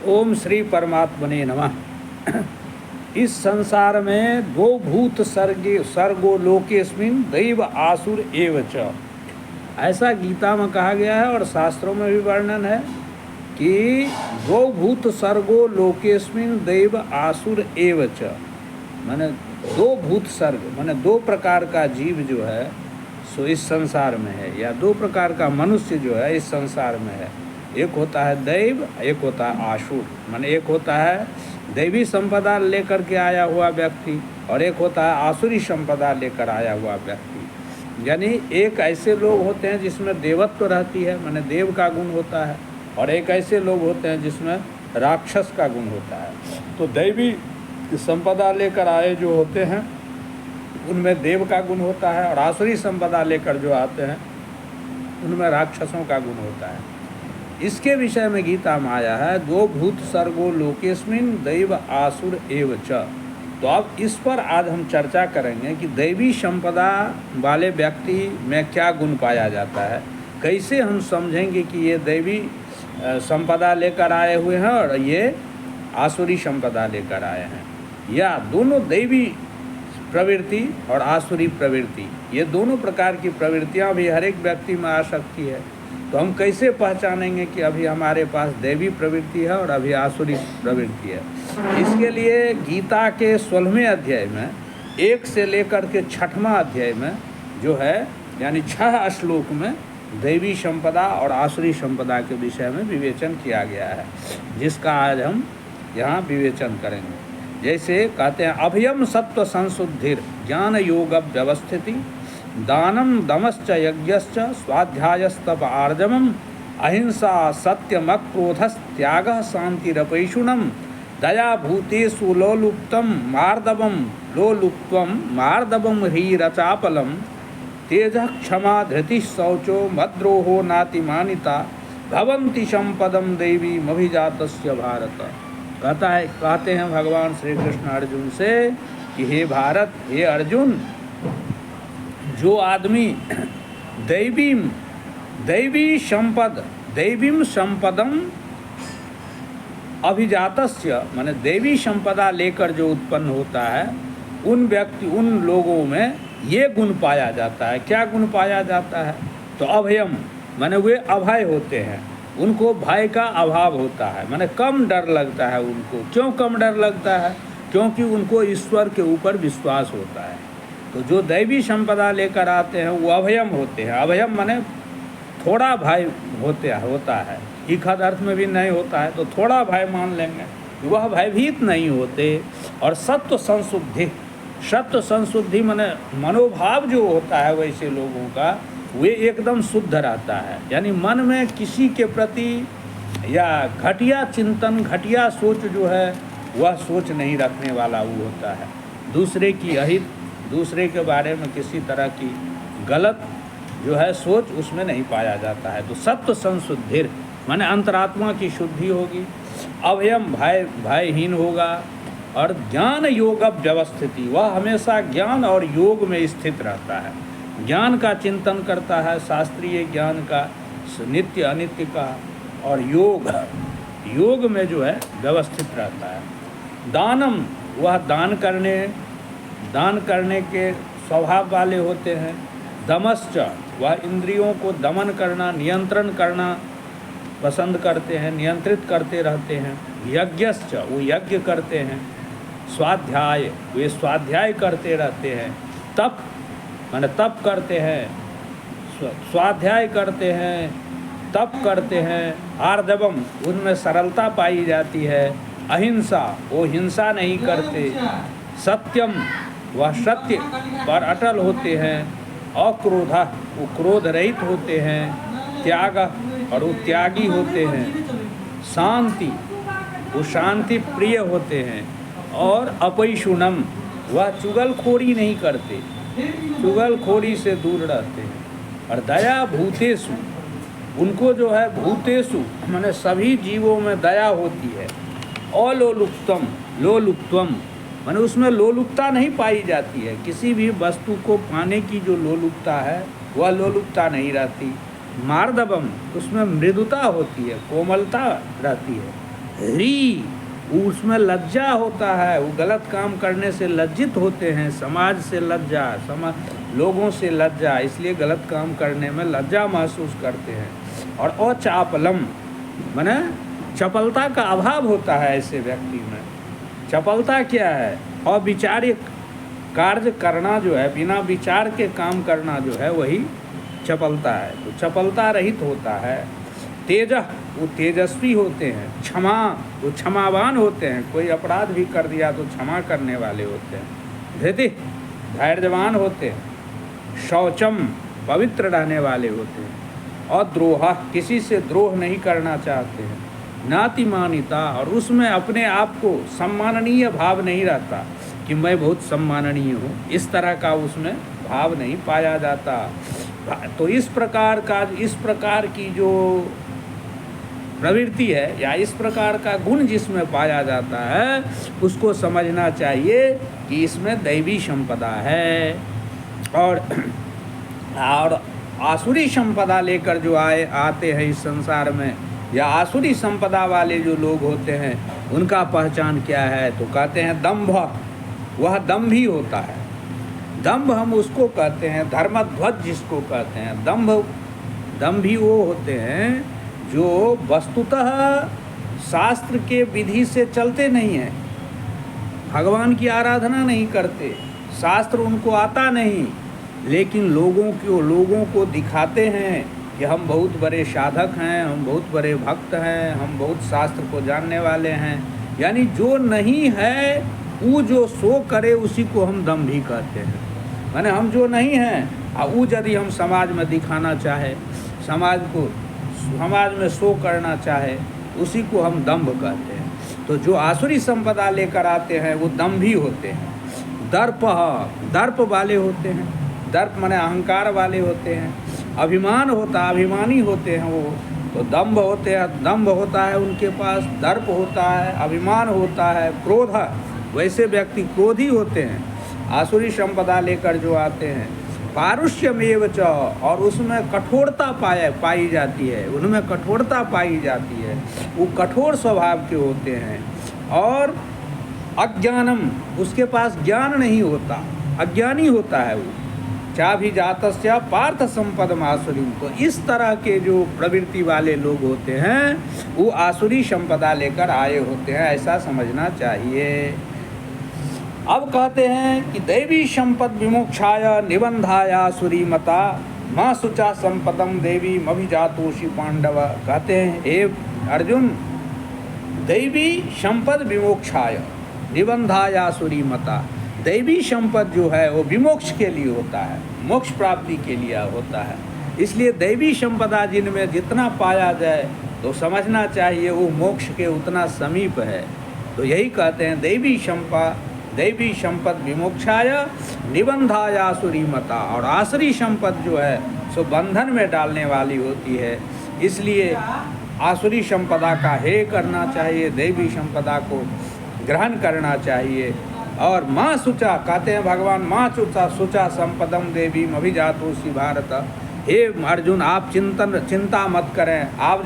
ओम श्री परमात्मने नमः। इस संसार में दो भूत सर्गो लोकेस्मिन दैव आसुर एव च, ऐसा गीता में कहा गया है और शास्त्रों में भी वर्णन है कि दो भूत सर्गो लोकेस्मिन दैव आसुर एव च, माने दो भूत सर्ग माने दो प्रकार का जीव जो है सो इस संसार में है, या दो प्रकार का मनुष्य जो है इस संसार में है। एक होता है दैव, एक होता है आसुर। माने एक होता है दैवी संपदा लेकर के आया हुआ व्यक्ति और एक होता है आसुरी संपदा लेकर आया हुआ व्यक्ति। यानी एक ऐसे लोग होते हैं जिसमें देवत्व रहती है, माने देव का गुण होता है, और एक ऐसे लोग होते हैं जिसमें राक्षस का गुण होता है। तो दैवी संपदा लेकर आए जो होते हैं उनमें देव का गुण होता है, और आसुरी संपदा लेकर जो आते हैं उनमें राक्षसों का गुण होता है। इसके विषय में गीता में आया है दो भूत सर्गो लोकेस्मिन दैव आसुर एव च। तो अब इस पर आज हम चर्चा करेंगे कि दैवी संपदा वाले व्यक्ति में क्या गुण पाया जाता है, कैसे हम समझेंगे कि ये दैवी संपदा लेकर आए हुए हैं और ये आसुरी संपदा लेकर आए हैं, या दोनों दैवी प्रवृत्ति और आसुरी प्रवृत्ति, ये दोनों प्रकार की प्रवृत्तियाँ भी हर एक व्यक्ति में आ सकती है। तो हम कैसे पहचानेंगे कि अभी हमारे पास दैवी प्रवृत्ति है और अभी आसुरी प्रवृत्ति है। इसके लिए गीता के 16वें अध्याय में 1 से लेकर के 6वां अध्याय में जो है यानी 6 श्लोक में दैवी संपदा और आसुरी संपदा के विषय में विवेचन किया गया है, जिसका आज हम यहाँ विवेचन करेंगे। जैसे कहते हैं अभयम सत्व संशुद्धिर ज्ञान योग व्यवस्थिति दानम दमश्च यज्ञश्च स्वाध्यायस्तप आर्जवम अहिंसा सत्यमक्रोधस्त्यागः शांतिरपैशुनम दया भूतेषु लोलुप्तम मार्दवम लोलुप्त्वम मार्दवम ह्रीरचापलम तेजः क्षमा धृतिः शौचो मद्रोहो नातिमानिता भवन्ति संपदम देवी मभिजातस्य भारत। कहते हैं भगवान श्री कृष्ण अर्जुन से कि हे भारत, हे अर्जुन, जो आदमी दैवीं संपदम अभिजातस्य माने दैवी संपदा लेकर जो उत्पन्न होता है उन लोगों में ये गुण पाया जाता है। क्या गुण पाया जाता है? तो अभयम माने वे अभय होते हैं, उनको भय का अभाव होता है, माने कम डर लगता है उनको। क्यों कम डर लगता है? क्योंकि उनको ईश्वर के ऊपर विश्वास होता है। तो जो दैवी संपदा लेकर आते हैं वो अभयम होते हैं। अभयम माने थोड़ा भय होता है, इखद अर्थ में भी नहीं होता है, तो थोड़ा भय मान लेंगे, वह भयभीत नहीं होते। और सत्व संशुद्धि माने मनोभाव जो होता है वैसे लोगों का वे एकदम शुद्ध रहता है, यानी मन में किसी के प्रति या घटिया चिंतन, घटिया सोच जो है वह सोच नहीं रखने वाला वो होता है। दूसरे की अहित, दूसरे के बारे में किसी तरह की गलत जो है सोच उसमें नहीं पाया जाता है। तो सत्व संशुद्धिर माने अंतरात्मा की शुद्धि होगी। अभयम भयहीन होगा। और ज्ञान योग व्यवस्थिति, वह हमेशा ज्ञान और योग में स्थित रहता है, ज्ञान का चिंतन करता है, शास्त्रीय ज्ञान का, नित्य अनित्य का, और योग में जो है व्यवस्थित रहता है। दानम, वह दान करने के स्वभाव वाले होते हैं। दमश्च, वह इंद्रियों को दमन करना, नियंत्रण करना पसंद करते हैं, नियंत्रित करते रहते हैं। यज्ञश्च, वो यज्ञ करते हैं। स्वाध्याय, वे स्वाध्याय करते रहते हैं। तप माने तप करते हैं, स्वाध्याय करते हैं, तप करते हैं। आर्दवम, उनमें सरलता पाई जाती है। अहिंसा, वो हिंसा नहीं करते। सत्यम, वह सत्य पर अटल होते हैं। अक्रोध, वो क्रोध रहित होते हैं। त्याग, और वो त्यागी होते हैं। शांति, वो शांति प्रिय होते हैं। और अपैशुनम, वह चुगलखोरी नहीं करते, चुगलखोरी से दूर रहते हैं। और दया भूतेषु, उनको जो है भूतेषु माने सभी जीवों में दया होती है। लोलुप्त्वम माने उसमें लोलुपता नहीं पाई जाती है, किसी भी वस्तु को पाने की जो लोलुपता है वह लोलुपता नहीं रहती। मार्दवम, उसमें मृदुता होती है, कोमलता रहती है। ह्री, उसमें लज्जा होता है, वो गलत काम करने से लज्जित होते हैं, समाज से लज्जा, लोगों से लज्जा, इसलिए गलत काम करने में लज्जा महसूस करते हैं। और अचापलम माने चपलता का अभाव होता है ऐसे व्यक्ति में। चपलता क्या है? अविचारिक कार्य करना जो है, बिना विचार के काम करना जो है, वही चपलता है। तो चपलता रहित होता है। तेज, वो तेजस्वी होते हैं। क्षमा, वो क्षमावान होते हैं, कोई अपराध भी कर दिया तो क्षमा करने वाले होते हैं। धृति, धैर्यवान होते हैं। शौचम, पवित्र रहने वाले होते हैं। और द्रोह, किसी से द्रोह नहीं करना चाहते हैं। नातिमानिता, और उसमें अपने आप को सम्माननीय भाव नहीं रहता कि मैं बहुत सम्माननीय हूँ, इस तरह का उसमें भाव नहीं पाया जाता। तो इस प्रकार की जो प्रवृत्ति है या इस प्रकार का गुण जिसमें पाया जाता है, उसको समझना चाहिए कि इसमें दैवी संपदा है। और आसुरी संपदा लेकर जो आते हैं इस संसार में, या आसुरी संपदा वाले जो लोग होते हैं, उनका पहचान क्या है? तो कहते हैं दंभ, वह दंभी होता है। दंभ हम उसको कहते हैं, धर्मध्वज जिसको कहते हैं। दंभी वो होते हैं जो वस्तुतः शास्त्र के विधि से चलते नहीं हैं, भगवान की आराधना नहीं करते, शास्त्र उनको आता नहीं, लेकिन लोगों को दिखाते हैं कि हम बहुत बड़े साधक हैं, हम बहुत बड़े भक्त हैं, हम बहुत शास्त्र को जानने वाले हैं। यानी जो नहीं है वो जो सो करे उसी को हम दंभी कहते हैं। माने हम जो नहीं हैं वो यदि हम समाज में दिखाना चाहे, समाज में शो करना चाहे, उसी को हम दंभ कहते हैं। तो जो आसुरी संपदा लेकर आते हैं वो दंभी होते हैं। दर्प वाले होते हैं। दर्प माने अहंकार वाले होते हैं। अभिमानी होते हैं वो। तो दंभ होता है उनके पास, दर्प होता है, अभिमान होता है, क्रोध, वैसे व्यक्ति क्रोधी होते हैं आसुरी संपदा लेकर जो आते हैं। पारुष्यमेव च, और उसमें कठोरता पाई जाती है, उनमें कठोरता पाई जाती है, वो कठोर स्वभाव के होते हैं। और अज्ञानम, उसके पास ज्ञान नहीं होता, अज्ञानी होता है वो। चाभिजातस्य पार्थ संपदम आसुरीम। तो इस तरह के जो प्रवृत्ति वाले लोग होते हैं वो आसुरी संपदा लेकर आए होते हैं, ऐसा समझना चाहिए। अब कहते हैं कि दैवी संपद विमोक्षाय निबंधाय आसुरी मता माँ सुचा संपदम देवी अभिजातोषि पांडव। कहते हैं हे अर्जुन, दैवी संपद विमोक्षाय निबंधाय आसुरी मता। दैवी संपद जो है वो विमोक्ष के लिए होता है, मोक्ष प्राप्ति के लिए होता है। इसलिए दैवी संपदा जिनमें जितना पाया जाए तो समझना चाहिए वो मोक्ष के उतना समीप है। तो यही कहते हैं दैवी संपद विमोक्षाय निबंधाय आसुरी मता। और आसुरी संपद जो है सो बंधन में डालने वाली होती है, इसलिए आसुरी संपदा का हे करना चाहिए, दैवी संपदा को ग्रहण करना चाहिए। और माँ सुचा, कहते हैं भगवान, माँ सुचा संपदम देवी अभिजातोषि भारत। हे अर्जुन, आप चिंता मत करें, आप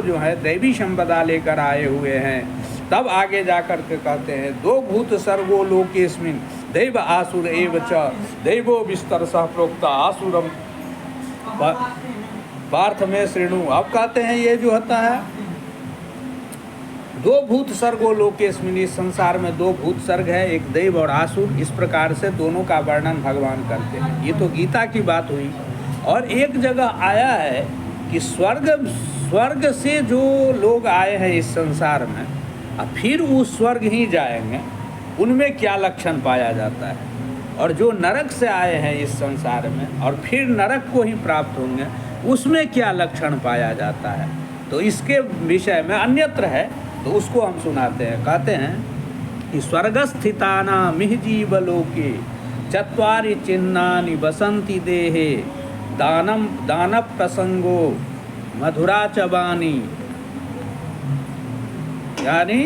जो है दैवी संपदा लेकर आए हुए हैं। तब आगे जाकर के कहते हैं दो भूत सर्गो लोकेस्मिन् दैव आसुर एव च दैवो विस्तरसः प्रोक्ता आसुरम पार्थ में श्रेणु। अब कहते हैं ये जो होता है दो भूत सर्गो लोकेस्मिन्, इस संसार में दो भूत सर्ग है, एक दैव और आसुर। इस प्रकार से दोनों का वर्णन भगवान करते हैं। ये तो गीता की बात हुई। और एक जगह आया है कि स्वर्ग से जो लोग आए हैं इस संसार में, अब फिर वो स्वर्ग ही जाएंगे, उनमें क्या लक्षण पाया जाता है। और जो नरक से आए हैं इस संसार में और फिर नरक को ही प्राप्त होंगे, उसमें क्या लक्षण पाया जाता है। तो इसके विषय में अन्यत्र है, तो उसको हम सुनाते हैं। कहते हैं कि स्वर्गस्थितानामिह जीवलोके चत्वारि चिन्हानि वसन्ति देहे दान प्रसंगो मधुरा च वाणी। यानी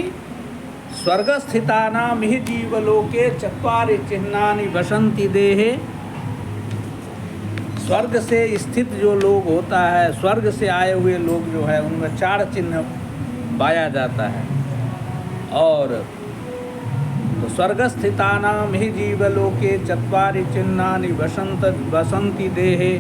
स्वर्गस्थितानामिह जीवलोके चत्वारि चिन्हानि वसन्ति देहे। स्वर्ग से स्थित जो लोग होता है, स्वर्ग से आए हुए लोग जो है, उनमें चार चिन्ह पाया जाता है। और तो स्वर्गस्थितानां हि जीवलोके चत्वारि चिन्हानि वसंति देहे